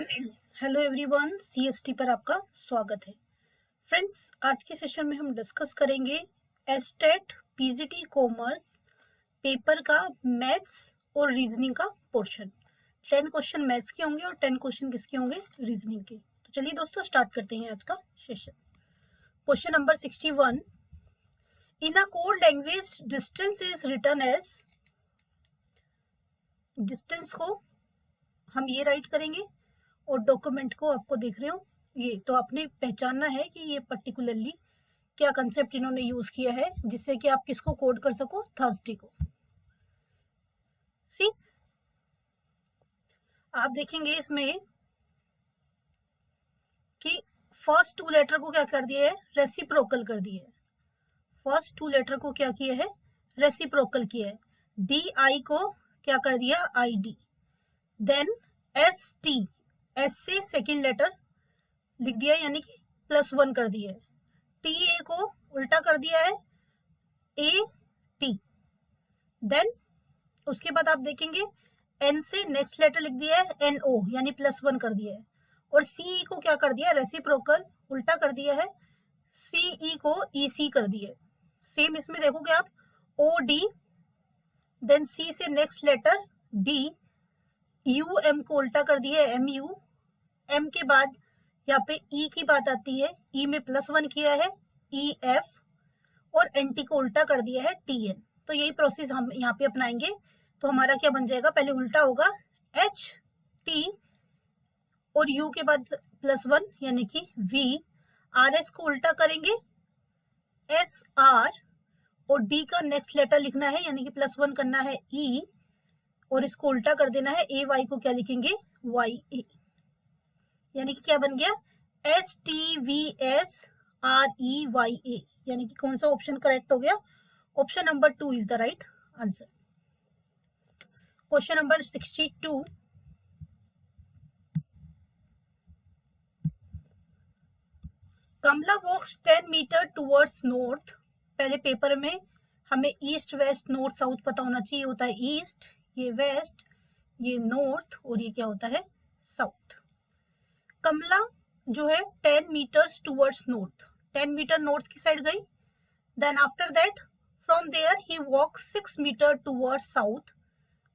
Hello everyone, CST पर आपका स्वागत है। फ्रेंड्स, आज के सेशन में हम डिस्कस करेंगे एस्टेट पीजीटी कॉमर्स पेपर का मैथ्स और रीजनिंग का पोर्शन। 10 क्वेश्चन मैथ्स के होंगे और 10 क्वेश्चन किसके होंगे? रीजनिंग के। तो चलिए दोस्तों स्टार्ट करते हैं आज का session. Question number 61, in a code language distance is written as. Distance को हम ये राइट करेंगे और डॉक्यूमेंट को आपको देख रहे हो ये, तो आपने पहचानना है कि ये पर्टिकुलरली क्या कंसेप्ट इन्होंने यूज किया है जिससे कि आप किसको कोड कर सको? थर्सडे को। सी, आप देखेंगे इसमें कि फर्स्ट टू लेटर को क्या कर दिया है? रेसिप्रोकल कर दिया है। फर्स्ट टू लेटर को क्या किया है? रेसिप्रोकल किया है। डी आई को क्या कर दिया? I D. Then S T, S से सेकेंड लेटर लिख दिया यानी कि +1 कर दिया है। टी ए को उल्टा कर दिया है, ए टी। देन उसके बाद आप देखेंगे एन से नेक्स्ट लेटर लिख दिया है एन ओ यानी +1 कर दिया है। और सी को क्या कर दिया? रेसिप्रोकल उल्टा कर दिया है, सी ई को ई सी कर दिया है। सेम इसमें देखोगे आप ओ डी, देन सी से next letter D, U M को उल्टा कर दिया है एम यू। एम के बाद यहाँ पे ई की बात आती है, ई में +1 किया है ई एफ, और एन टी को उल्टा कर दिया है टी एन। तो यही प्रोसेस हम यहाँ पे अपनाएंगे। तो हमारा क्या बन जाएगा? पहले उल्टा होगा एच टी और यू के बाद +1 यानी कि वी। आर एस को उल्टा करेंगे एस आर, और डी का नेक्स्ट लेटर लिखना है यानी कि +1 करना है ई, और इसको उल्टा कर देना है ए वाई को क्या लिखेंगे? Y A. यानी कि क्या बन गया? S T V S R E Y A. यानी कि कौन सा ऑप्शन करेक्ट हो गया? Option number 2 is the right answer. Question number 62, Kamala walks 10 metre towards north. पहले पेपर में हमें ईस्ट वेस्ट नॉर्थ साउथ पता होना चाहिए। होता है ईस्ट, ये वेस्ट, ये नॉर्थ, और ये क्या होता है? साउथ। कमला जो है 10 metres towards north, 10 metre north की साइड गई। Then after that from there he walk 6 metre towards south.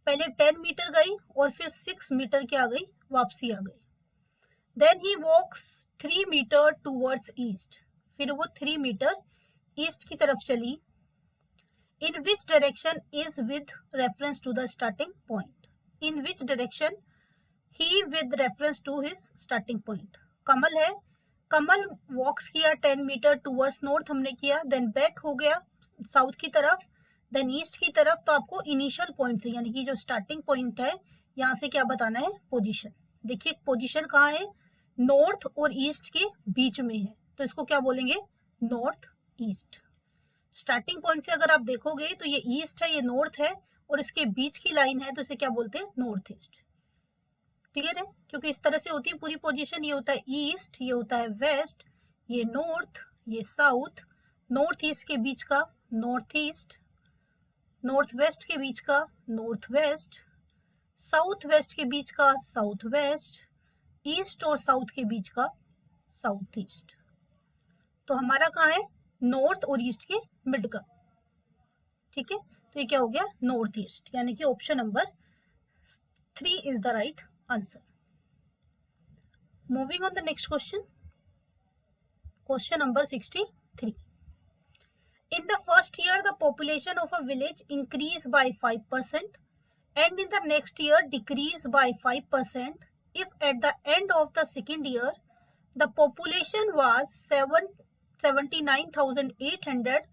पहले 10 मीटर गई और फिर 6 मीटर क्या गई? वापसी आ गई। Then he walks 3 metre towards east, फिर वो 3 मीटर ईस्ट की तरफ चली। In which direction is with reference to the starting point. In which direction he with reference to his starting point. Kamal है, कमल वॉक्स किया 10 मीटर टुवर्ड्स नॉर्थ हमने किया, then back हो गया साउथ की तरफ, देन ईस्ट की तरफ। तो आपको इनिशियल पॉइंट से यानी कि जो स्टार्टिंग पॉइंट है यहाँ से क्या बताना है? पोजीशन। देखिए पोजीशन कहाँ है? नॉर्थ और ईस्ट के बीच में है, तो इसको क्या बोलेंगे? North east. स्टार्टिंग पॉइंट से अगर आप देखोगे तो ये ईस्ट है, ये नॉर्थ है, और इसके बीच की लाइन है, तो इसे क्या बोलते हैं? North east. क्लियर है? क्योंकि इस तरह से होती है पूरी पोजीशन। ये होता है ईस्ट, ये होता है वेस्ट, ये नॉर्थ, ये साउथ, नॉर्थ ईस्ट के बीच का नॉर्थ ईस्ट, नॉर्थ वेस्ट के बीच का नॉर्थ वेस्ट, साउथ वेस्ट के बीच का साउथ वेस्ट, ईस्ट और साउथ के बीच का साउथ ईस्ट। तो हमारा कहाँ है? नॉर्थ और ईस्ट के मिड का। ठीक है, तो ये क्या हो गया? North east. यानी कि option number 3 is the right answer. Moving on the next question. Question number 63. In the first year, the population of a village increased by 5% and in the next year decreased by 5%. If at the end of the second year, the population was 79,800,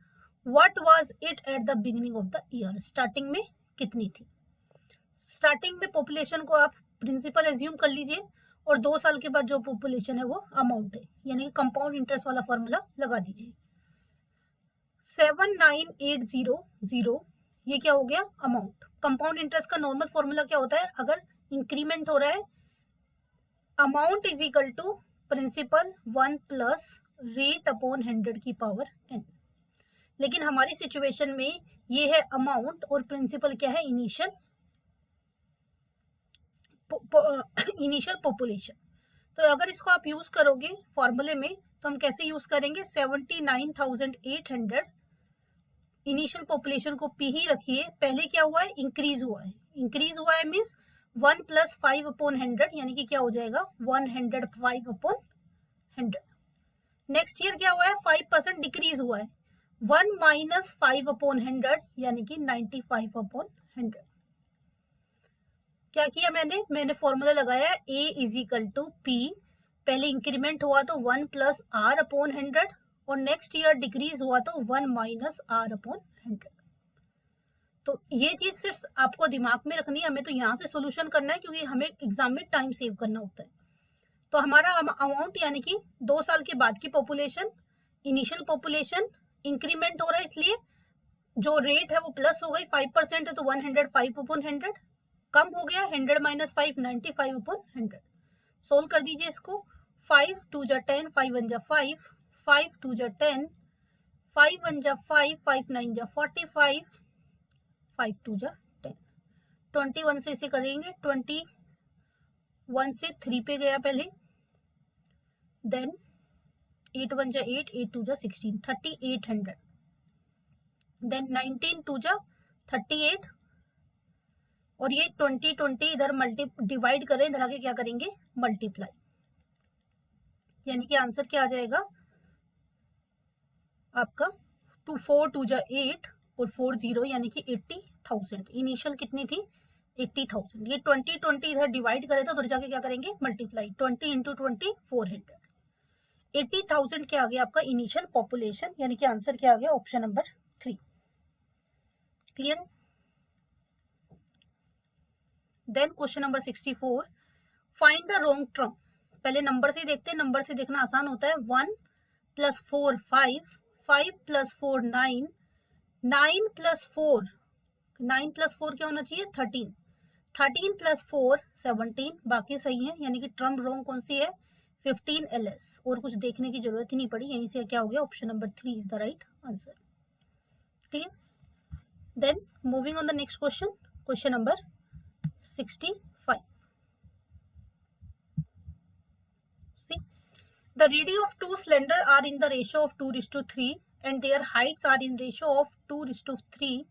what was it at the beginning of the year? Starting में कितनी थी? Starting में population को आप principal assume कर लीजिए, और 2 साल के बाद जो पॉपुलेशन है वो अमाउंट है, यानी कि कंपाउंड इंटरेस्ट वाला फॉर्मूला लगा दीजिए। 79800, ये क्या हो गया? अमाउंट। कंपाउंड इंटरेस्ट का नॉर्मल फॉर्मूला क्या होता है? अगर इंक्रीमेंट हो रहा है, amount is equal to principal 1 plus rate upon 100 की पावर n। लेकिन हमारी सिचुएशन में ये है अमाउंट और प्रिंसिपल क्या है? Initial population. तो अगर इसको आप यूज करोगे फॉर्मूले में तो हम कैसे यूज करेंगे, 79,800 इनिशियल पॉपुलेशन को पी ही रखिए, पहले क्या हुआ है, इंक्रीज हुआ है, इंक्रीज हुआ है मीन्स 1 + 5/100 यानी कि क्या हो जाएगा 105/100। नेक्स्ट ईयर क्या हुआ है, 5% डिक्रीज हुआ है, 1 - 5/100 यानी कि 95/100। क्या किया मैंने फॉर्मूला लगाया A = P, पहले इंक्रीमेंट हुआ तो 1 + R/100 और नेक्स्ट ईयर डिक्रीज हुआ तो 1 - R/100। तो ये चीज सिर्फ आपको दिमाग में रखनी है, हमें तो यहाँ से सोल्यूशन करना है क्योंकि हमें एग्जाम में टाइम सेव करना होता है। तो हमारा अमाउंट यानी कि 2 साल के बाद की पॉपुलेशन, इनिशियल पॉपुलेशन इंक्रीमेंट हो रहा है इसलिए जो रेट है वो प्लस हो गई, 5% है तो 105/100, कम हो गया 100 - 5 95/100। सोल्व कर दीजिए इसको, 5 × 2 = 10, 5 × 1 = 5, 5 × 2 = 10, 5 × 1 = 5, 5 × 9 = 45, 5 × 2 = 10। 21 से इसे करेंगे, 21 से 3 पे गया पहले, देन 8 × 1 = 8, 8 × 2 = 16, 3800, देन 19 × 2 = 38 और ये 20 इधर डिवाइड करें, इधर आके क्या करेंगे मल्टीप्लाई, यानी कि आंसर क्या आ जाएगा आपका 4 × 2 = 8 और 4 0 यानी कि 80,000। इनिशियल कितनी थी 80,000, ये 20 इधर डिवाइड करें तो उधर जाके क्या करेंगे मल्टीप्लाई, 20 × 20 400, 80,000 क्या आ गया आपका इनिशियल पॉपुलेशन, यानी कि आंसर क्या आ गया option number 3। Clear. Then question number 64, find the wrong term. पहले नंबर से ही देखते हैं, नंबर से देखना आसान होता है। 1 + 4 5, 5 + 4 9, 9 + 4 क्या होना चाहिए 13, 13 + 4 17, बाकी सही है, यानी कि टर्म रॉन्ग कौन सी है 15 LS, और कुछ देखने की जरूरत ही नहीं पड़ी, यहीं से क्या हो गया option number 3 is the right answer. Clear. Then moving on the next question, question number 65. See, the radii of two cylinder are in the ratio of 2:3 and their heights are in ratio of 5:3.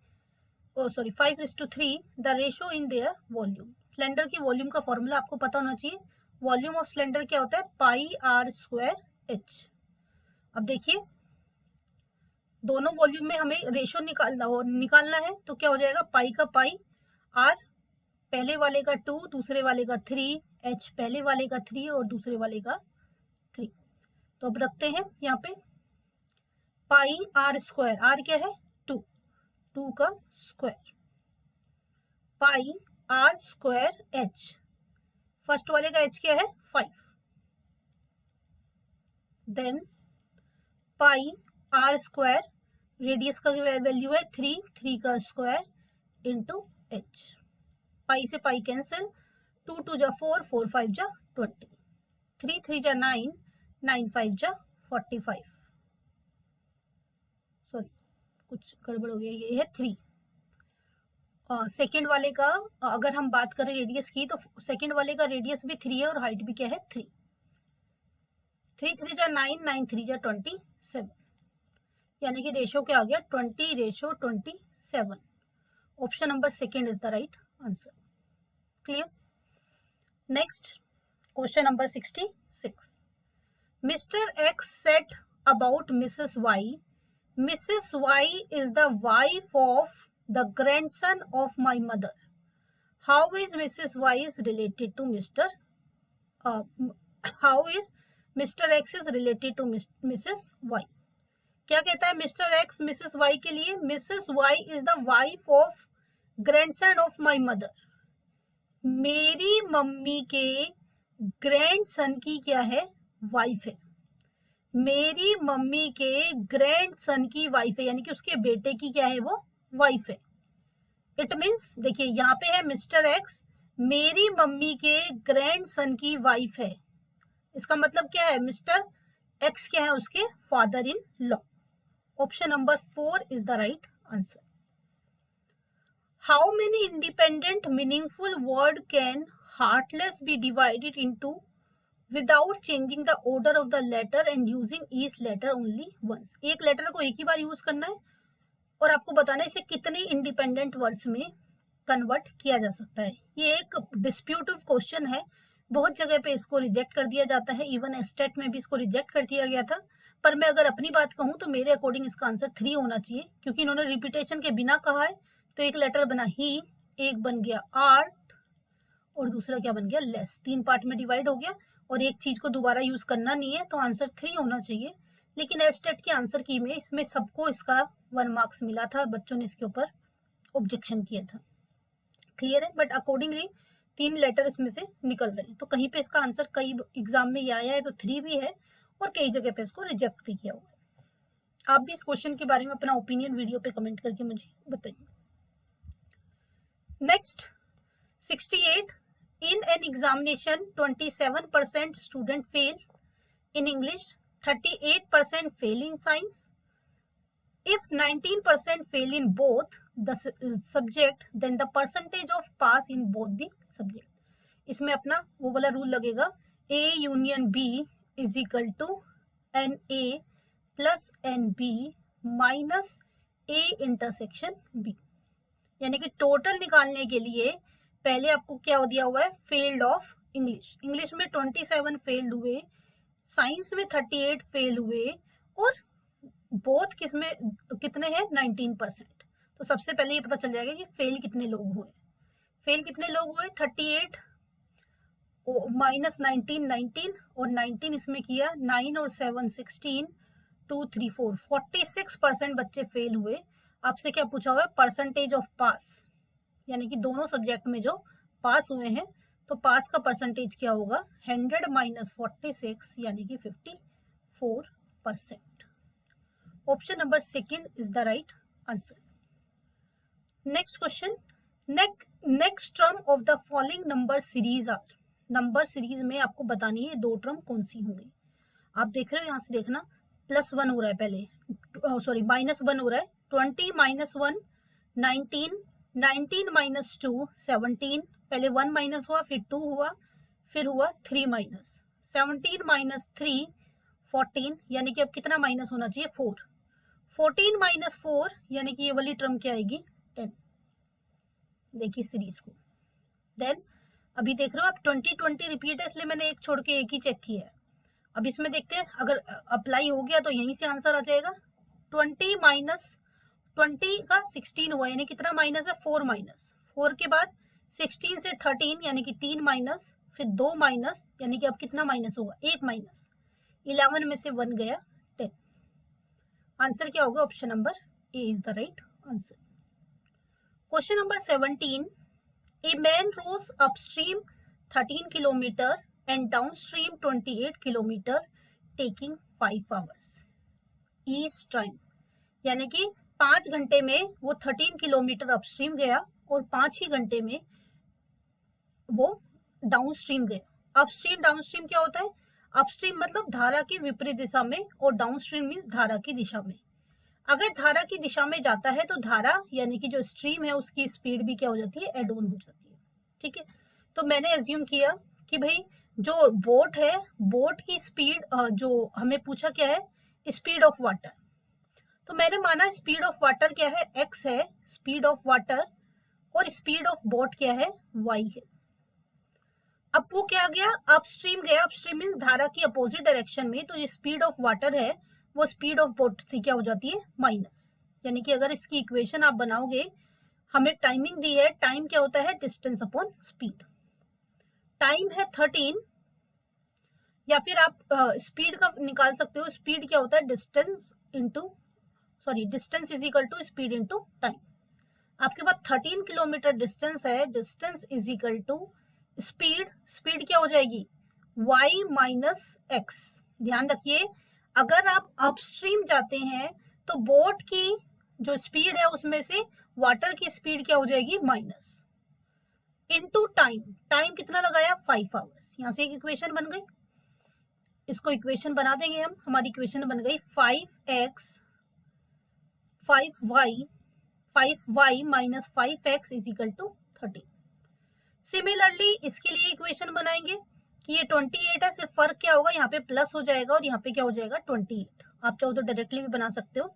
The ratio in their volume. Cylinder की volume का formula आपको पता होना चाहिए। Volume of cylinder क्या होता है πr²h। अब देखिए दोनों वॉल्यूम में हमें रेशियो निकालना है, तो क्या हो जाएगा पाई का पाई, आर पहले वाले का 2, दूसरे वाले का 3, h पहले वाले का 3 और दूसरे वाले का 3। तो अब रखते हैं यहाँ पे πr², r क्या है 2, 2 का स्क्वायर, πr²h, फर्स्ट वाले का h क्या है 5, देन πr², रेडियस का वैल्यू है 3, 3 का स्क्वायर इंटू h, पाई से पाई कैंसिल, 2 × 2 = 4, 4 × 5 = 20, 3 × 3 = 9, 9 × 5 = 45, सॉरी कुछ गड़बड़ हो गया, ये है 3। सेकेंड वाले का अगर हम बात करें रेडियस की तो सेकेंड वाले का रेडियस भी 3 है और हाइट भी क्या है 3, 3 × 3 = 9, 9 × 3 = 27, यानी कि रेशो क्या आ गया 20:27। Option number second is the right answer. Clear. Next question number 66, Mr X said about Mrs Y, Mrs Y is the wife of the grandson of my mother, how is Mrs Y is related to Mr, how is Mr X is related to Mrs Y. क्या कहता है Mr X Mrs Y के लिए, Mrs Y is the wife of grandson of my mother, मेरी mummy के grandson की क्या है वाइफ है, मेरी मम्मी के ग्रैंडसन की वाइफ है, यानी कि उसके बेटे की क्या है वो वाइफ है। इट मीन्स देखिए यहाँ पे है मिस्टर एक्स मेरी मम्मी के ग्रैंडसन की वाइफ है, इसका मतलब क्या है मिस्टर एक्स क्या है उसके father in law. Option number 4 is the right answer. How many independent meaningful word can heartless be divided into without changing the order of the letter and using each letter only once. एक letter को एक ही बार use करना है और आपको बताना है इसे कितने इंडिपेंडेंट वर्ड्स में कन्वर्ट किया जा सकता है। ये एक डिस्प्यूटिव क्वेश्चन है, बहुत जगह पे इसको रिजेक्ट कर दिया जाता है, इवन एस्टेट में भी इसको रिजेक्ट कर दिया गया था। पर मैं अगर अपनी बात कहूँ तो मेरे अकॉर्डिंग इसका आंसर 3 होना चाहिए, क्योंकि इन्होंने रिपीटेशन के बिना कहा है। तो एक लेटर बना ही, एक बन गया आर्ट और दूसरा क्या बन गया लेस। 3 पार्ट में डिवाइड हो गया और एक चीज को दोबारा यूज करना नहीं है, तो आंसर 3 होना चाहिए। लेकिन एस्टेट के आंसर की में इसमें सबको इसका 1 मार्क्स मिला था, बच्चों ने इसके ऊपर ऑब्जेक्शन किया था। क्लियर है? बट अकॉर्डिंगली 3 लेटर इसमें से निकल रहे हैं। तो कहीं पे इसका आंसर कई एग्जाम में ये आया है तो 3 भी है और कई जगह पे इसको रिजेक्ट भी किया हुआ है। आप भी इस क्वेश्चन के बारे में अपना ओपिनियन वीडियो पे कमेंट करके मुझे बताइए। Next 68, in an examination 27% student fail in English, 38% fail in science. If 19% fail in both the subject, then the percentage of pass in both the subject. इसमें अपना वो वाला रूल लगेगा, A union B is equal to NA plus NB minus A intersection B। यानी कि total निकालने के लिए पहले आपको क्या दिया हुआ है, फेल्ड ऑफ इंग्लिश। इंग्लिश में 27 फेल्ड हुए, साइंस में 38 फेल हुए और बोथ किस में कितने हैं 19%। तो सबसे पहले ये पता चल जाएगा कि फेल कितने लोग हुए। फेल कितने लोग हुए, 38 माइनस 19 और 19 इसमें किया, 9 और 7 16, 2 3 4 46% बच्चे फेल हुए। आपसे क्या पूछा हुआ है, परसेंटेज ऑफ पास, यानी कि दोनों सब्जेक्ट में जो पास हुए हैं तो पास का परसेंटेज क्या होगा, 100 माइनस 46 यानी कि 54%। Option number second is the right answer. Next question, next term of the following number series are. Number series में आपको बतानी है 2 टर्म कौन सी होंगी। आप देख रहे हो, यहां से देखना, +1 हो रहा है पहले, सॉरी -1 हो रहा है, 20 माइनस 1 19, 19 माइनस 2 17, पहले 1 माइनस हुआ, फिर 2 हुआ, फिर हुआ 3 माइनस, 17 माइनस 3 14, यानी कि अब कितना माइनस होना चाहिए, 4, 14 माइनस 4 यानी कि ये वाली टर्म क्या आएगी, 10। देखिए सीरीज को, देन अभी देख रहे हो आप 20 रिपीट है, इसलिए मैंने एक छोड़ के एक ही चेक किया है। अब इसमें देखते हैं, अगर अप्लाई हो गया तो यहीं से आंसर आ जाएगा। 20 माइनस 20 का 16 हुआ, यानी कितना माइनस है, 4 माइनस, 4 के बाद 16 से 13 यानी कि 3 माइनस, फिर 2 माइनस, यानी कि अब कितना माइनस होगा, 1 माइनस, 11 में से 1 गया, 10। आंसर क्या होगा, option number A is the right answer. Question number 17, a man rows upstream 13 kilometre and downstream 28 kilometre taking 5 hours each time. यानी कि 5 घंटे में वो 13 किलोमीटर अपस्ट्रीम गया और 5 ही घंटे में वो डाउनस्ट्रीम गया। अपस्ट्रीम डाउनस्ट्रीम क्या होता है, अपस्ट्रीम मतलब धारा की विपरीत दिशा में और डाउनस्ट्रीम मीन्स धारा की दिशा में। अगर धारा की दिशा में जाता है तो धारा यानी कि जो स्ट्रीम है उसकी स्पीड भी क्या हो जाती है, एड ऑन हो जाती है। ठीक है, तो मैंने एज्यूम किया कि भाई जो बोट है, बोट की स्पीड, जो हमें पूछा क्या है, स्पीड ऑफ वाटर, तो मैंने माना स्पीड ऑफ वाटर क्या है, x है स्पीड ऑफ वाटर, और स्पीड ऑफ बोट क्या है, y है। अब वो क्या गया, अपस्ट्रीम गया, अपस्ट्रीम मीन्स धारा की अपोजिट डायरेक्शन में, तो ये स्पीड ऑफ वाटर है वो स्पीड ऑफ बोट से क्या हो जाती है, माइनस। यानी कि अगर इसकी इक्वेशन आप बनाओगे, हमें टाइमिंग दी है, टाइम क्या होता है, डिस्टेंस अपॉन स्पीड। टाइम है 13, या फिर आप स्पीड का निकाल सकते हो, स्पीड क्या होता है, distance into, sorry distance is equal to speed into time. आपके पास 13 किलोमीटर डिस्टेंस है, distance is equal to speed, speed क्या हो जाएगी, y माइनस एक्स। ध्यान रखिए, अगर आप अपस्ट्रीम जाते हैं तो बोट की जो स्पीड है उसमें से वाटर की स्पीड क्या हो जाएगी, माइनस, इनटू टाइम। टाइम कितना लगाया, 5 आवर्स। यहां से एक इक्वेशन बन गई, इसको इक्वेशन बना देंगे हम, हमारी इक्वेशन बन गई 5x 5y minus 5x is equal to 13। Similarly इसके लिए इक्वेशन बनाएंगे कि ये 28 है, सिर्फ फर्क क्या होगा, यहाँ पे प्लस हो जाएगा और यहाँ पे क्या हो जाएगा 28। आप चाहो तो डायरेक्टली भी बना सकते हो।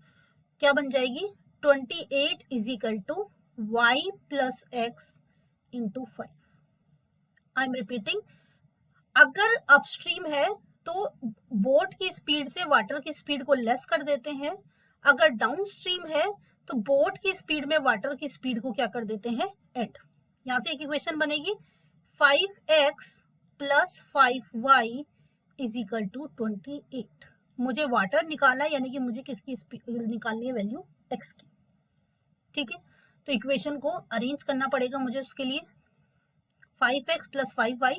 क्या बन जाएगी 28 is equal to Y plus X into 5। I am repeating, अगर अपस्ट्रीम है तो बोट की स्पीड से वाटर की स्पीड को लेस कर देते हैं, अगर डाउनस्ट्रीम है तो बोट की स्पीड में वाटर की स्पीड को क्या कर देते हैं, ऐड। यहां से एक इक्वेशन बनेगी 5x plus 5y is equal to 28। मुझे वाटर निकालना है, यानी कि मुझे किसकी स्पीड निकालनी है, वैल्यू x की। ठीक है, तो इक्वेशन को अरेंज करना पड़ेगा मुझे उसके लिए। 5x plus 5y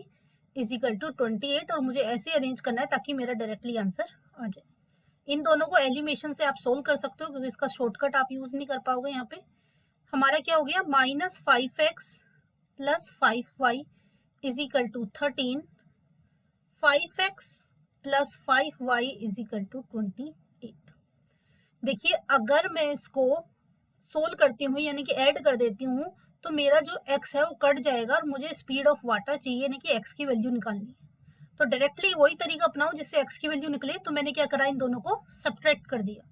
is equal to 28, और मुझे ऐसे अरेंज करना है ताकि मेरा डायरेक्टली आंसर आ जाए। इन दोनों को एलिमिनेशन से आप सोल्व कर सकते हो, क्योंकि इसका शॉर्टकट आप यूज नहीं कर पाओगे। यहाँ पे हमारा क्या हो गया, -5x plus 5y is equal to 13, 5x plus 5y is equal to 28। देखिए, अगर मैं इसको सोल्व करती हूँ, यानी कि ऐड कर देती हूँ, तो मेरा जो x है वो कट जाएगा और मुझे स्पीड ऑफ वाटर चाहिए, यानी कि x की वैल्यू निकालनी है। तो डायरेक्टली वही तरीका अपनाऊं जिससे x की वैल्यू निकले। तो मैंने क्या करा, इन दोनों को सब्ट्रैक्ट कर दिया।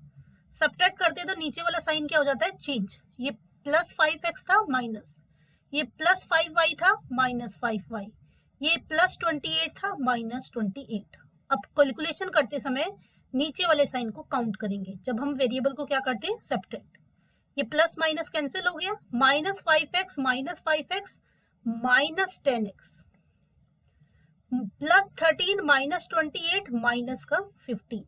सब्ट्रैक्ट करते तो नीचे वाला साइन क्या हो जाता है, चेंज। ये प्लस 5x था माइनस, ये प्लस 5y था माइनस 5y, ये प्लस 28 था माइनस 28। अब कैलकुलेशन करते समय नीचे वाले साइन को काउंट करेंगे जब हम वेरिएबल को क्या करते हैं, सब्ट्रैक्ट। ये प्लस माइनस कैंसिल हो गया, minus 5x minus 5x minus 10x plus 13 minus 28 minus का 15।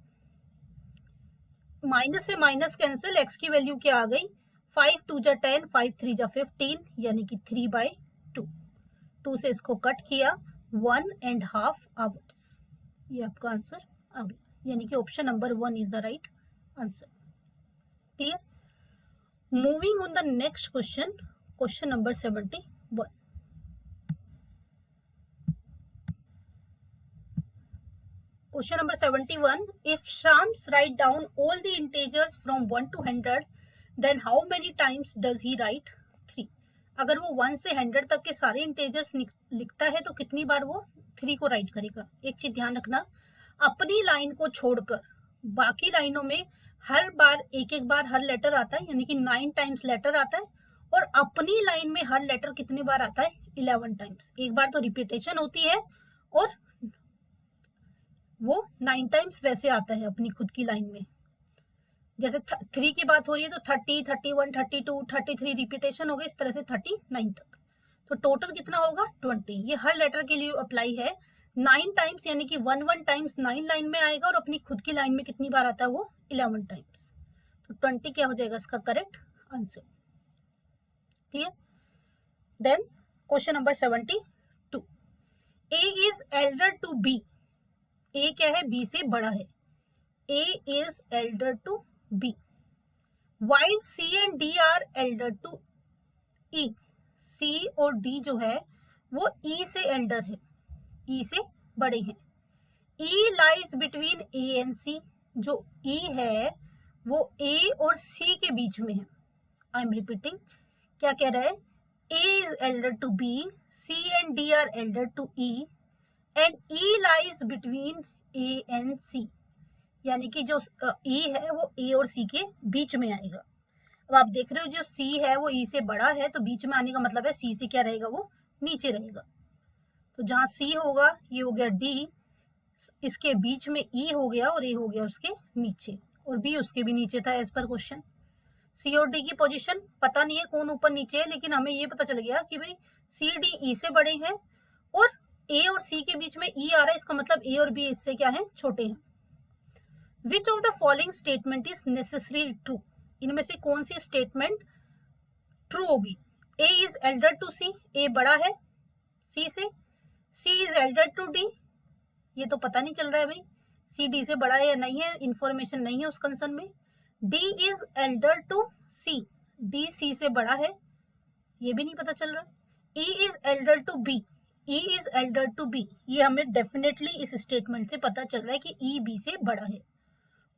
माइनस से माइनस कैंसिल, x की वैल्यू क्या आ गई, 5 2 जा 10, 5 3 जा 15, यानी कि 3/2। 2 से इसको कट किया, 1.5 आवर्स। ये आपका आंसर आ गया, यानी कि option number 1 is the right answer. Clear? Moving on the next question, question number 71। Question number 71. If Shams write down all the integers from 1 to 100, then how many times does he write 3? अगर वो 1 से 100 तक के सारे integers लिखता है तो कितनी बार वो 3 को राइट करेगा। एक चीज ध्यान रखना, अपनी लाइन को छोड़कर बाकी लाइनों में हर बार एक एक बार हर लेटर आता है, यानी कि 9 टाइम्स लेटर आता है, और अपनी लाइन में हर लेटर कितनी बार आता है, 11 टाइम्स। एक बार तो रिपीटेशन होती है और वो 9 टाइम्स वैसे आता है अपनी खुद की लाइन में। जैसे 3 की बात हो रही है तो 30, 31, 32, 33 रिपीटेशन हो गए, इस तरह से 39 तक। तो टोटल कितना होगा, 20। ये हर लेटर के लिए अप्लाई है। 9 टाइम्स, यानी कि 1 टाइम्स 9 लाइन में आएगा, और अपनी खुद की लाइन में कितनी बार आता है वो 11 टाइम्स। तो 20 क्या हो जाएगा इसका correct answer. Clear? Then question number 72। A is elder to B. A क्या है, बी से बड़ा है। A is elder to B, while C and D are elder to E. C और डी जो है वो ई से एल्डर है, ई से बड़े हैं। ई लाइज बिटवीन ए एंड सी, जो ई है वो ए और सी के बीच में है। आई एम रिपीटिंग, क्या कह रहा है, A is elder to B, C and D are elder to E, and E lies between A and C, यानी कि जो ई है वो ए और सी के बीच में आएगा। अब आप देख रहे हो जो सी है वो ई से बड़ा है, तो बीच में आने का मतलब है सी से क्या रहेगा, वो नीचे रहेगा। तो जहां सी होगा ये हो गया डी, इसके बीच में ई हो गया और ए हो गया उसके नीचे, और बी उसके भी नीचे था एज पर क्वेश्चन। सी और डी की पोजीशन पता नहीं है कौन ऊपर नीचे है, लेकिन हमें ये पता चल गया कि भाई सी डी ई से बड़े हैं और ए और सी के बीच में ई आ रहा है, इसका मतलब ए और बी इससे क्या है, छोटे हैं। Which of the following statement is necessary true. इनमें से कौन सी स्टेटमेंट ट्रू होगी। ए इज एल्डर टू सी, ए बड़ा है सी से। सी इज एल्डर टू डी, ये तो पता नहीं चल रहा है भाई सी डी से बड़ा है या नहीं है, इंफॉर्मेशन नहीं है उस कंसर्न में। D is elder to C, D C से बड़ा है, ये भी नहीं पता चल रहा। E is elder to B, E is elder to B, ये हमें डेफिनेटली इस स्टेटमेंट से पता चल रहा है कि ई बी से बड़ा है।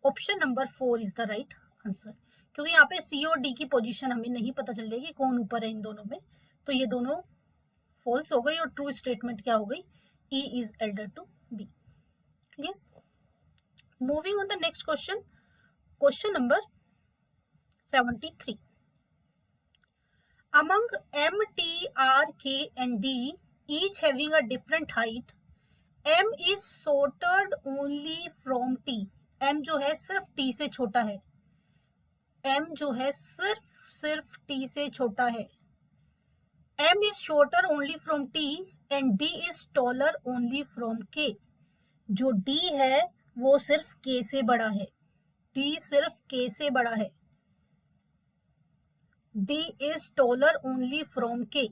Option number 4 is the right answer, क्योंकि यहाँ पे सी और डी की पोजीशन हमें नहीं पता चल रही है कि कौन ऊपर है इन दोनों में, तो ये दोनों फॉल्स हो गई और ट्रू स्टेटमेंट क्या हो गई, E is elder to B. Clear? Moving on the next question. Question number 73. Among M, T, R, K and D, each having a different height, M is sorted only from T. M जो है सिर्फ T से छोटा है. M जो है सिर्फ T से छोटा है. M is shorter only from T and D is taller only from K. जो D है वो सिर्फ K से बड़ा है. D सिर्फ K से बड़ा है. D is taller only from K.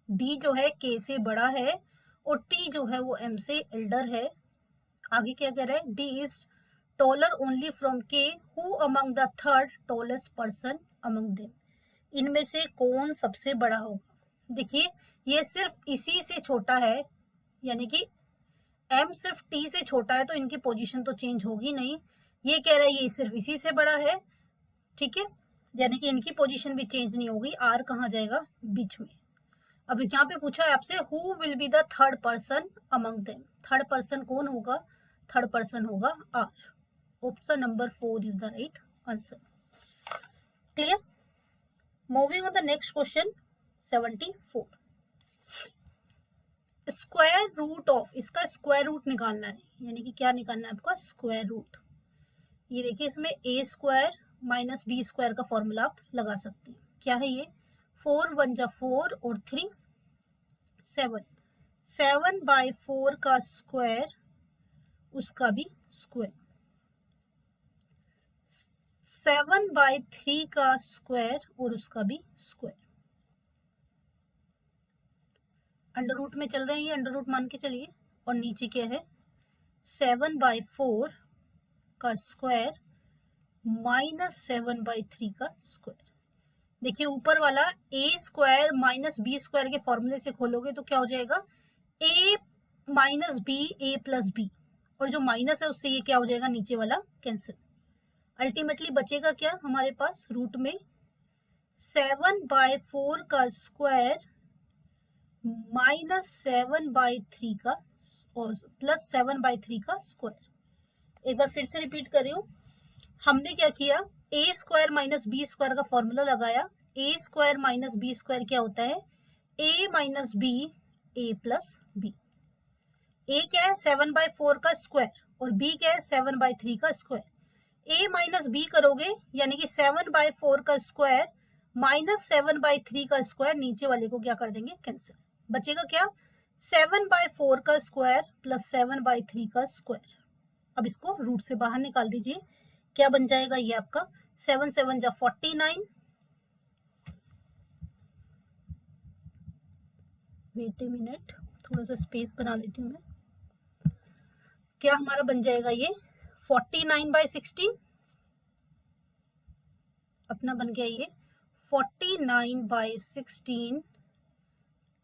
D जो है K से बड़ा है और T जो है वो M से एल्डर है. आगे क्या कह रहा है? D is taller only from K. Who among the third tallest person among them? इनमें से कौन सबसे बड़ा होगा? देखिए ये सिर्फ इसी से छोटा है, यानी कि M सिर्फ T से छोटा है तो इनकी पोजीशन तो चेंज होगी नहीं. ये कह रहा है ये सिर्फ इसी से बड़ा है, ठीक है, यानी कि इनकी पोजीशन भी चेंज नहीं होगी. R कहाँ जाएगा? बीच में. अब यहाँ पे पूछा है आपसे who will be the third person among them. Third person कौन होगा? थर्ड पर्सन होगा R. Option number 4 is the right answer. Clear? Moving on the next question 74. Square root of, इसका स्क्वायर रूट निकालना है, यानी कि क्या निकालना है आपका? Square root. ये देखिए इसमें a square minus B square का फॉर्मूला आप लगा सकते हैं. क्या है ये? 4 1 जा 4 और 3 7. 7 बाई 4 का स्क्वायर, उसका भी स्क्वायर. 7 बाई 3 का स्क्वायर और उसका भी स्क्वायर. अंडर रूट में चल रहे हैं, ये अंडर रूट मान के चलिए. और नीचे क्या है? 7 बाई 4 का स्क्वायर माइनस 7 बाई 3 का स्क्वायर. देखिए ऊपर वाला a square minus B square के फॉर्मूले से खोलोगे तो क्या हो जाएगा? a minus B A plus B, और जो माइनस है उससे ये क्या हो जाएगा? नीचे वाला कैंसिल. अल्टीमेटली बचेगा क्या हमारे पास रूट में? 7 बाई 4 का स्क्वायर माइनस 7 बाई 3 का और प्लस 7 बाई 3 का स्क्वायर. एक बार फिर से रिपीट कर रही हूँ. हमने क्या किया? ए स्क्वायर माइनस बी स्क्वायर का फॉर्मूला लगाया. ए स्क्वायर माइनस बी स्क्वायर क्या होता है? ए minus B A plus B. A क्या है? 7 बाई 4 का स्क्वायर और बी क्या है? 7 बाई 3 का स्क्वायर. ए माइनस बी करोगे यानी कि 7 बाई 4 का स्क्वायर माइनस 7 बाई 3 का स्क्वायर, नीचे वाले को क्या कर देंगे? कैंसिल. बचेगा क्या? 7 बाई 4 का स्क्वायर प्लस 7 बाई 3 का स्क्वायर. अब इसको रूट से बाहर निकाल दीजिए. क्या बन जाएगा ये आपका? 7 7 जा 49. वेट ए मिनट, थोड़ा सा स्पेस बना लेती हूँ मैं. क्या हमारा बन जाएगा ये? 49 बाई 16 अपना बन गया ये 49 बाई 16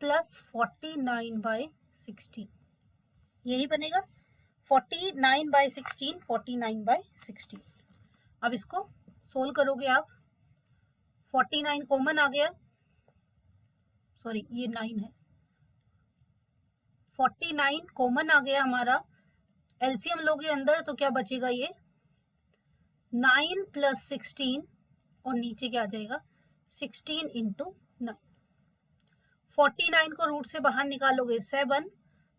प्लस 49 बाई 16. यही बनेगा 49 बाई 16, 49 बाई 16. अब इसको सोल्व करोगे आप. 49 कॉमन आ गया, सॉरी ये 9 है. 49 कॉमन आ गया हमारा. एलसीएम लोगे अंदर तो क्या बचेगा? ये 9 प्लस 16 और नीचे क्या आ जाएगा? 16 इंटू 9. 49 को रूट से बाहर निकालोगे 7.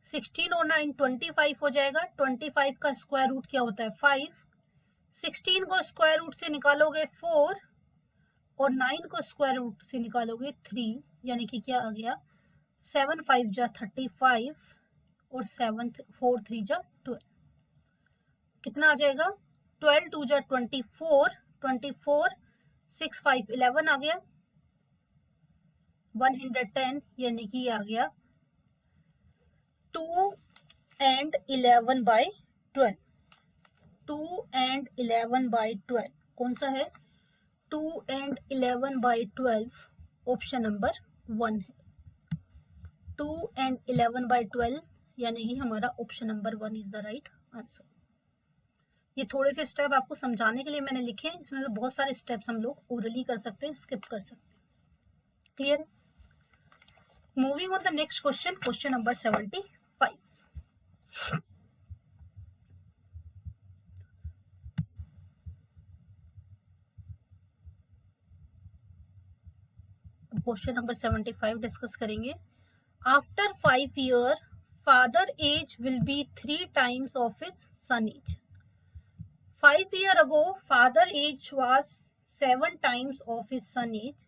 16 और 9 25 हो जाएगा. 25 का स्क्वायर रूट क्या होता है? 5. 16 को स्क्वायर रूट से निकालोगे 4 और 9 को स्क्वायर रूट से निकालोगे 3, यानी कि क्या आ गया? 7 5 जा 35 और 7 4 3 जा 12. कितना आ जाएगा? 12 2 जा 24, 24 6 5 11 आ गया. 110, यानी कि ये आ गया 2 and 11 by 12. 2 and 11 by 12 कौन सा है? 2 and 11 by 12 ऑप्शन नंबर 1 है. 2 and 11 by 12 यानी कि हमारा option number 1 is the right answer. ये थोड़े से स्टेप आपको समझाने के लिए मैंने लिखे हैं. इसमें तो बहुत सारे स्टेप्स हम लोग ओरली कर सकते हैं, स्किप कर सकते हैं. Clear? Moving on the next question, question number 75. Question number 75 discuss करेंगे। After 5 year father age will be 3 times of its son age. 5 years ago father age was 7 times of his son age.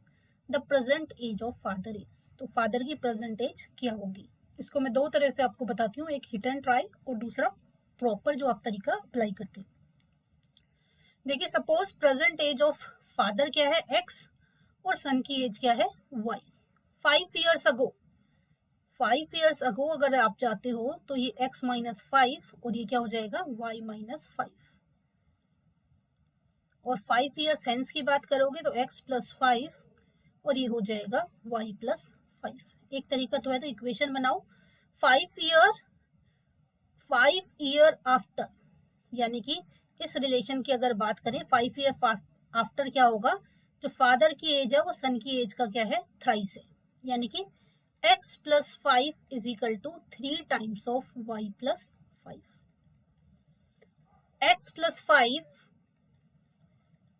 The present age of father is, तो father की present age क्या होगी। इसको मैं दो तरह से आपको बताती हूँ, एक हिट एंड ट्राई और दूसरा प्रॉपर जो आप तरीका अप्लाई करते हैं। देखिए suppose present age of father क्या है x और सन की एज क्या है y। 5 years ago, 5 years ago अगर आप जाते हो तो ये x minus 5 और ये क्या हो जाएगा y minus 5। और 5 ईयर सेंस की बात करोगे तो x प्लस 5 और ये हो जाएगा y प्लस 5। एक तरीका तो है, तो इक्वेशन बनाओ 5 ईयर आफ्टर, यानी कि इस रिलेशन की अगर बात करें 5 ईयर आफ्टर क्या होगा, जो फादर की एज है वो सन की एज का क्या है थ्राइस है, यानी कि x plus 5 is equal to 3 times of y plus 5। x plus 5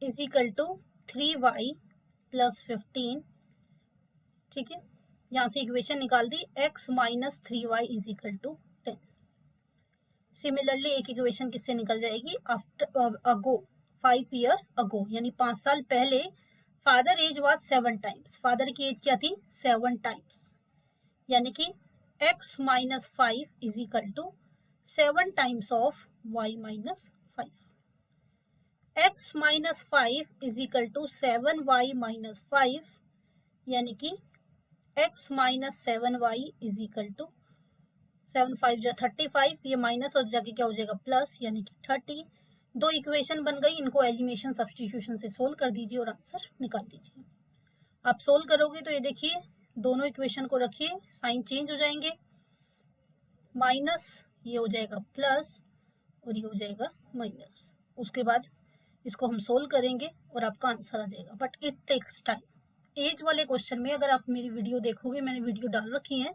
is equal to 3y plus 15। ठीक है, यहां से इक्वेशन निकाल दी, x minus 3y is equal to 10। Similarly एक इक्वेशन किससे निकल जाएगी, आफ्टर अगो 5 ईयर अगो, यानी 5 साल पहले father age was 7 times, father की एज क्या थी 7 टाइम्स, यानी कि x minus 5 is equal to 7 times of y minus 5। x minus 5 is equal to 7y minus 5, यानी कि x minus 7y is equal to 7 5 जा 35, ये माइनस और जाके क्या हो जाएगा प्लस, यानी कि 30। दो इक्वेशन बन गई, इनको एलिमिनेशन सब्स्टिट्यूशन से सोल्व कर दीजिए और आंसर निकाल दीजिए। आप सोल्व करोगे तो ये देखिए दोनों इक्वेशन को रखिए, साइन चेंज हो जाएंगे, माइनस ये हो जाएगा प्लस और ये हो जाएगा माइनस। उसके बाद इसको हम सोल्व करेंगे और आपका आंसर आ जाएगा, but it takes time. Age वाले क्वेश्चन में अगर आप मेरी वीडियो देखोगे, मैंने वीडियो डाल रखी है,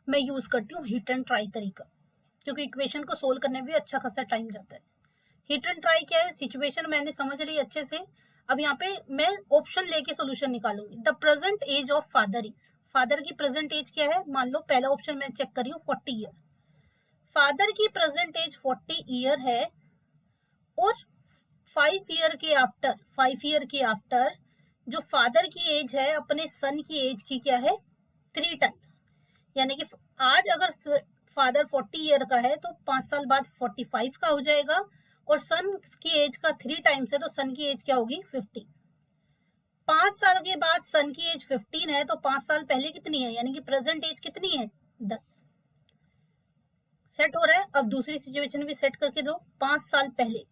मैं यूज करती हूँ हिट एंड ट्राई तरीका, क्योंकि इक्वेशन को सोल्व करने में भी अच्छा खासा टाइम जाता है। हिट एंड ट्राई क्या है, सिचुएशन मैंने समझ ली अच्छे से, अब यहाँ पे मैं ऑप्शन लेके सोल्यूशन निकालूंगी। The present age of father is, father की प्रेजेंट एज क्या है, मान लो पहला ऑप्शन मैं चेक कर रही हूँ 40 ईयर, फादर की प्रेजेंट एज 40 ईयर है और 5 ईयर के आफ्टर, 5 ईयर के आफ्टर जो फादर की एज है अपने सन की एज की क्या है 3 टाइम्स, यानी कि आज अगर फादर 40 ईयर का है तो 5 साल बाद 45 का हो जाएगा, और सन की एज का 3 टाइम्स है तो सन की एज क्या होगी 50। 5 साल के बाद सन की एज 15 है तो 5 साल पहले कितनी है, यानी कि प्रेजेंट एज कितनी है 10। सेट हो रहा है। अब दूसरी सिचुएशन भी सेट करके दो, 5 साल पहले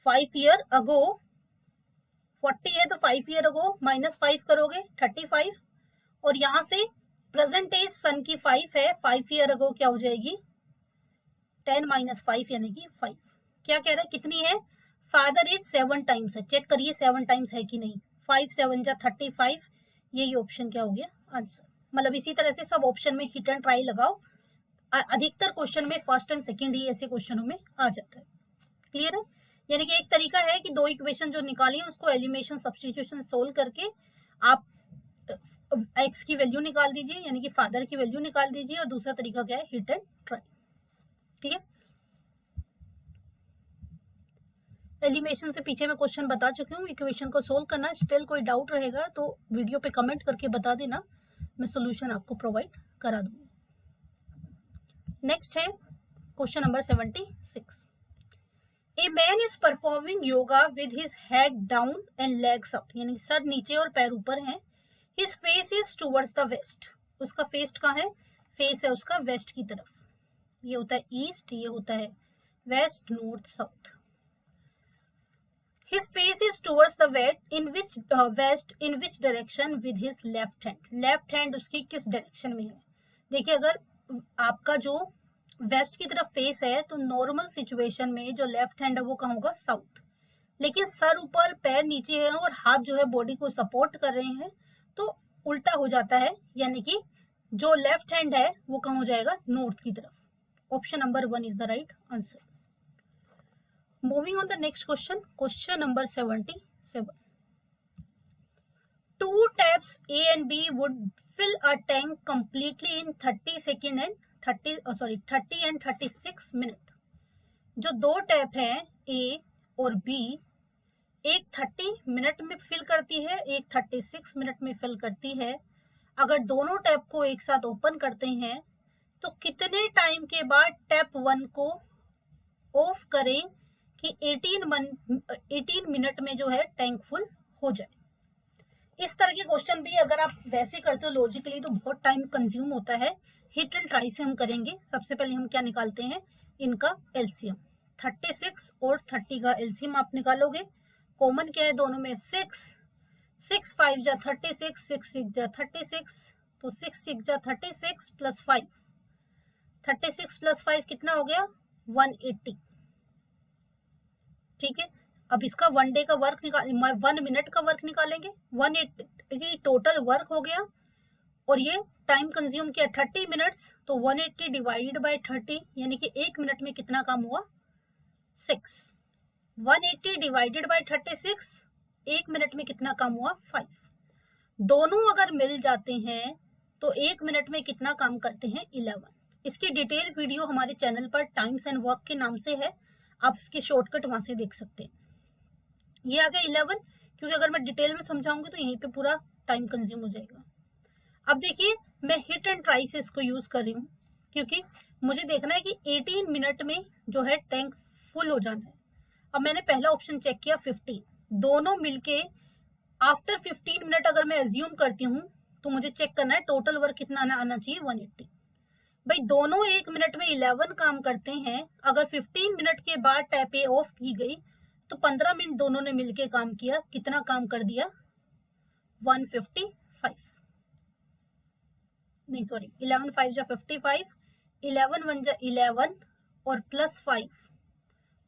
5 ईयर अगो, 40 है तो 5 ईयर अगो माइनस 5 करोगे 35, और यहां से प्रेजेंट एज सन की 5 है, 5 ईयर अगो क्या हो जाएगी 10 माइनस 5 यानी कि 5। क्या कह रहा है कितनी है, फादर एज 7 टाइम्स है, चेक करिए 7 टाइम्स है कि नहीं, 5 7 जा 35, यही ऑप्शन क्या हो गया आंसर। मतलब इसी तरह से सब ऑप्शन में हिट एंड ट्राई लगाओ, अधिकतर क्वेश्चन में फर्स्ट एंड सेकंड ही ऐसे क्वेश्चनों में आ जाता है। क्लियर है, यानी कि एक तरीका है कि दो इक्वेशन जो निकाली है उसको एलिमिनेशन सब्स्टिट्यूशन सोल्व करके आप x की वैल्यू निकाल दीजिए, यानी कि फादर की वैल्यू निकाल दीजिए, और दूसरा तरीका क्या है hit and try. Clear, elimination से पीछे मैं क्वेश्चन बता चुकी हूँ, इक्वेशन को सोल्व करना। स्टिल कोई डाउट रहेगा तो वीडियो पे कमेंट करके बता देना, मैं सोल्यूशन आपको प्रोवाइड करा दूंगी। नेक्स्ट है question number 76। A man is performing yoga with his head down and legs up, यानी सर नीचे और पैर ऊपर हैं। His face is towards the west, उसका फेस कहाँ है, फेस है उसका वेस्ट की तरफ, ये होता है ईस्ट, ये होता है west, north, south. His face is towards the west in which direction with his left hand, left hand उसकी किस डायरेक्शन में है। देखिए अगर आपका जो वेस्ट की तरफ फेस है तो नॉर्मल सिचुएशन में जो लेफ्ट हैंड है वो कहाँ होगा साउथ, लेकिन सर ऊपर पैर नीचे है और हाथ जो है बॉडी को सपोर्ट कर रहे हैं तो उल्टा हो जाता है, यानी कि जो लेफ्ट हैंड है वो कहाँ हो जाएगा नॉर्थ की तरफ। Option number 1 is the right answer. Moving on the next question, question number 77। Two taps A and B would fill a tank completely in 30 second and 30 and 36 minute. जो दो tap है A और B, एक 30 minute में fill करती है, एक 36 minute में फिल करती है। अगर दोनों टैप को एक साथ ओपन करते हैं तो कितने टाइम के बाद टैप 1 को ऑफ करें कि 18 मिनट में जो है टैंक फुल हो जाए। इस तरह के क्वेश्चन भी अगर आप वैसे करते हो लॉजिकली तो बहुत टाइम कंज्यूम होता है। हिट एंड ट्राई से हम करेंगे। सबसे पहले हम क्या निकालते हैं, इनका एलसीएम। 36 और 30 का एलसीएम आप निकालोगे। कॉमन क्या है दोनों में, 6 5 जा 36, 6 6 जा 36, तो 6 6 जा 36 प्लस 5, 36 प्लस 5 कितना हो गया, 180। ठीक है, अब इसका 1 डे का वर्क 1 मिनट का वर्क निकालेंगे। 180 टोटल वर्क हो गया और ये टाइम कंज्यूम किया 30 मिनट्स, तो 180 डिवाइडेड बाय 30 यानी कि 1 मिनट में कितना काम हुआ, 6। 180 डिवाइडेड बाय 36, 1 मिनट में कितना काम हुआ, 5। दोनों अगर मिल जाते हैं तो 1 मिनट में कितना काम करते हैं, 11। इसकी डिटेल वीडियो हमारे चैनल पर टाइम्स एंड वर्क के नाम से है, आप इसकी शॉर्टकट वहां से देख सकते हैं। ये आ गया 11, क्योंकि अगर मैं डिटेल में समझाऊंगी तो यहीं पे पूरा टाइम कंज्यूम हो जाएगा। अब देखिए मैं हिट एंड ट्राई से इसको यूज कर रही हूँ, क्योंकि मुझे देखना है कि 18 मिनट में जो है टैंक फुल हो जाना है। अब मैंने पहला ऑप्शन चेक किया 15, दोनों मिलके आफ्टर 15 मिनट अगर मैं एज्यूम करती हूँ तो मुझे चेक करना है टोटल वर्क कितना आना चाहिए, 180। भाई दोनों 1 मिनट में 11 काम करते हैं। अगर 15 मिनट के बाद टैप ए ऑफ की गई तो 15 मिनट दोनों ने मिलके काम किया, कितना काम कर दिया, 155। नहीं सॉरी, 11 5 जा 55, 11 1 जा 11 और प्लस 5,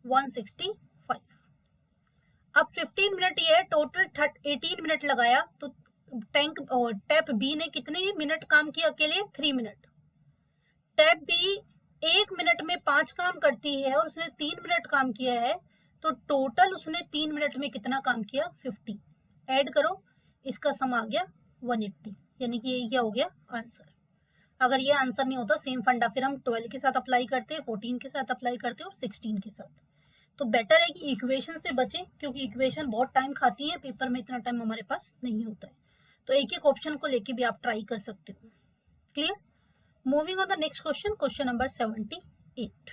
165। अब 15 मिनट ये है, टोटल 18 मिनट लगाया, तो टैंक और टैप बी ने कितने मिनट काम किया, अकेले 3 मिनट। टैप बी 1 मिनट में 5 काम करती है और उसने 3 मिनट काम किया है, तो टोटल उसने 3 मिनट में कितना काम किया, 50। ऐड करो, इसका सम आ गया 180, यानी कि ये क्या हो गया, आंसर। अगर ये आंसर नहीं होता, सेम फंडा फिर हम 12 के साथ अप्लाई करते, 14 के साथ अप्लाई करते और 16 के साथ। तो बेटर है कि इक्वेशन से बचें, क्योंकि इक्वेशन बहुत टाइम खाती है, पेपर में इतना टाइम हमारे पास नहीं होता है। तो एक एक ऑप्शन को लेके भी आप ट्राई कर सकते हो। Clear? Moving on the next question, question number 78।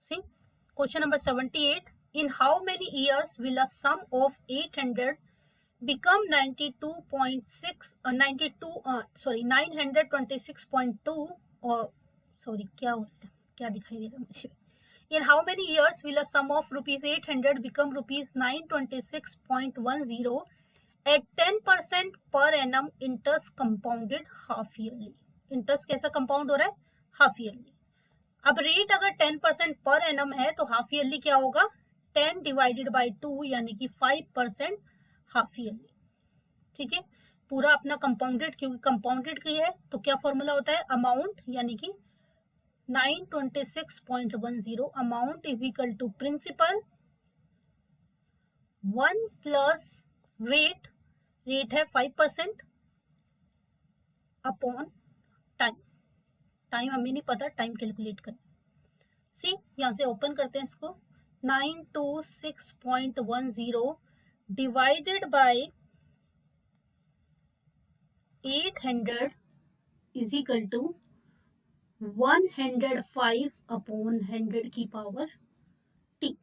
See, question number 78. In how many years will a sum of 800 become 926.2 or sorry क्या दिखाई दे रहा है मुझे। In how many years will a sum of rupees 800 become rupees 926.10 at 10% per annum interest compounded half yearly? Interest कैसा compound हो रहा है, half yearly. अब रेट अगर 10% पर एनम है तो हाफ ईयरली क्या होगा, 10 डिवाइडेड बाय 2 यानी कि 5% हाफ ईयरली। ठीक है, पूरा अपना कंपाउंडेड, क्योंकि कंपाउंडेड की है तो क्या फॉर्मूला होता है, अमाउंट यानी कि 926.10 amount is equal to principal 1 plus rate, rate है 5% अपॉन टाइम। टाइम हमें नहीं पता, टाइम कैलकुलेट करना। सी यहां से ओपन करते हैं इसको, 926.10 divided by 800 is equal to 105 upon 100 की पावर टी।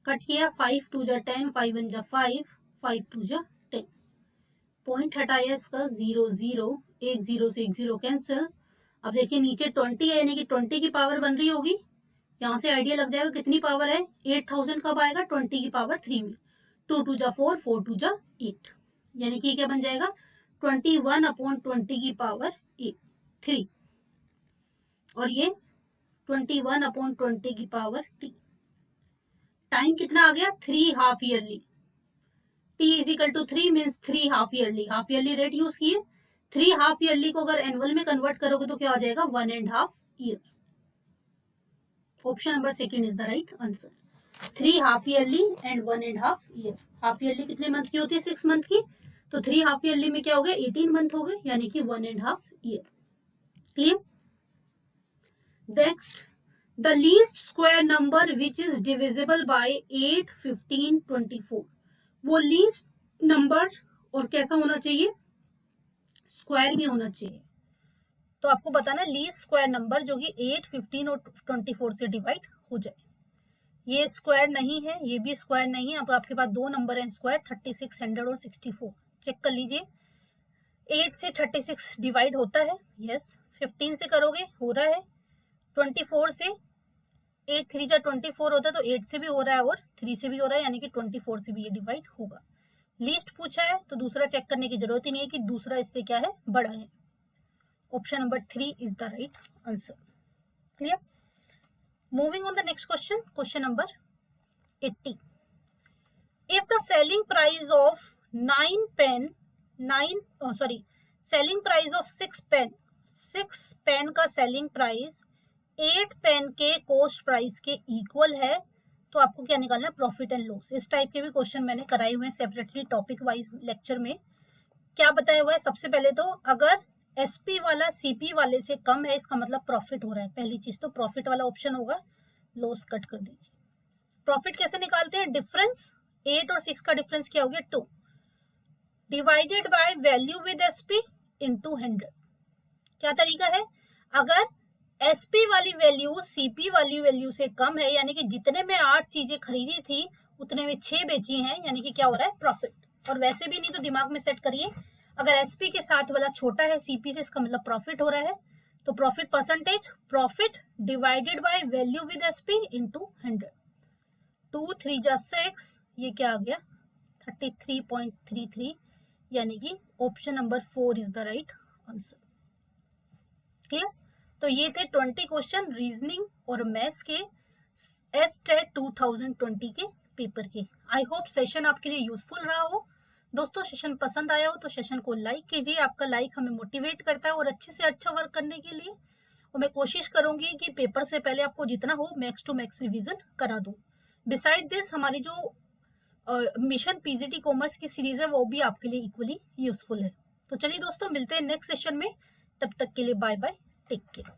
कट किया, 5 2 जा 10, 5 1 जा 5, 5 2 जा 10। पॉइंट हटाया इसका 0 0, एक 0 से एक 0 कैंसिल। अब देखिए नीचे 20 है, यानी कि 20 की पावर बन रही होगी, यहां से आइडिया लग जाएगा कितनी पावर है, 8000 कब आएगा, 20 की पावर 3 में। 2 2 जा 4, 4 2 जा 8, यानी कि क्या बन जाएगा, 21 अपॉन 20 की पावर 3, और ये 21 अपॉन 20 की पावर टी। टाइम कितना आ गया, 3 half yearly. T is equal to 3 means 3 half yearly. Half yearly rate use किए, 3 हाफ ईयरली को अगर एनुअल में कन्वर्ट करोगे तो क्या आ जाएगा, 1.5 year. Option number second is the right answer. 3 half yearly and 1.5 year. Half yearly कितने month की होती है? 6 मंथ की। तो 3 हाफ ईयरली में क्या हो गया? 18 मंथ हो गए, यानी कि 1.5 year. Clear? Next, the least square number which is divisible by 8, 15, 24। वो लीस्ट नंबर और कैसा होना चाहिए? स्क्वायर भी होना चाहिए। तो आपको बताना लीस्ट स्क्वायर नंबर जो कि 8, 15 और 24 से डिवाइड हो जाए। ये स्क्वायर नहीं है, ये भी स्क्वायर नहीं है। अब आपके पास दो नंबर हैं स्क्वायर, 36, 100 और 64। चेक कर लीजिए। 8 से 36 डिवाइड होता है, यस। 15 से करोगे, हो रहा है। 24 से 8 3 जा 24 होता है, तो 8 से भी हो रहा है और 3 से भी हो रहा है, यानी कि 24 से भी ये डिवाइड होगा। लीस्ट पूछा है तो दूसरा चेक करने की जरूरत ही नहीं है कि दूसरा इससे क्या है, बड़ा है। Option number 3 is the right answer. Clear? Moving on the next question, question number 80. If the selling price of 6 pen का सेलिंग प्राइस 8 पेन के कॉस्ट प्राइस के इक्वल है, तो आपको क्या निकालना है? Profit and loss. इस टाइप के भी क्वेश्चन मैंने कराए हुए हैं सेपरेटली टॉपिक वाइज लेक्चर में। क्या बताया हुआ है? सबसे पहले तो अगर एसपी वाला सीपी वाले से कम है, इसका मतलब प्रॉफिट हो रहा है। पहली चीज तो प्रॉफिट वाला ऑप्शन होगा, लॉस कट कर दीजिए। प्रॉफिट कैसे निकालते हैं? डिफरेंस 8 और 6 का डिफरेंस क्या हो गया? 2 divided by value with SP into 100। क्या तरीका है? अगर एसपी वाली वैल्यू सीपी वाली वैल्यू से कम है, यानी कि जितने में 8 चीजें खरीदी थी उतने में 6 बेची हैं, यानी कि क्या हो रहा है? प्रॉफिट। और वैसे भी नहीं तो दिमाग में सेट करिए, अगर एसपी के साथ वाला छोटा है सीपी से, इसका मतलब प्रॉफिट हो रहा है। तो profit percentage, profit divided by value with SP into 100। 2 3 जा 6, ये क्या आ गया? 33.33, यानी कि option number 4 is the right answer. Clear? तो ये थे 20 क्वेश्चन रीजनिंग और मैथ्स के एसटेट 2020 के पेपर के। आई होप सेशन आपके लिए यूजफुल रहा हो। दोस्तों, सेशन पसंद आया हो तो सेशन को लाइक कीजिए। आपका लाइक हमें मोटिवेट करता है और अच्छे से अच्छा वर्क करने के लिए। और मैं कोशिश करूंगी कि पेपर से पहले आपको जितना हो मैक्स टू मैक्स रिवीजन करा दूं। बिसाइड दिस, हमारी जो मिशन पीजीटी कॉमर्स की सीरीज है वो भी आपके लिए इक्वली यूजफुल है। तो चलिए दोस्तों, मिलते हैं नेक्स्ट सेशन में। तब तक के लिए बाय बाय, टेक केयर।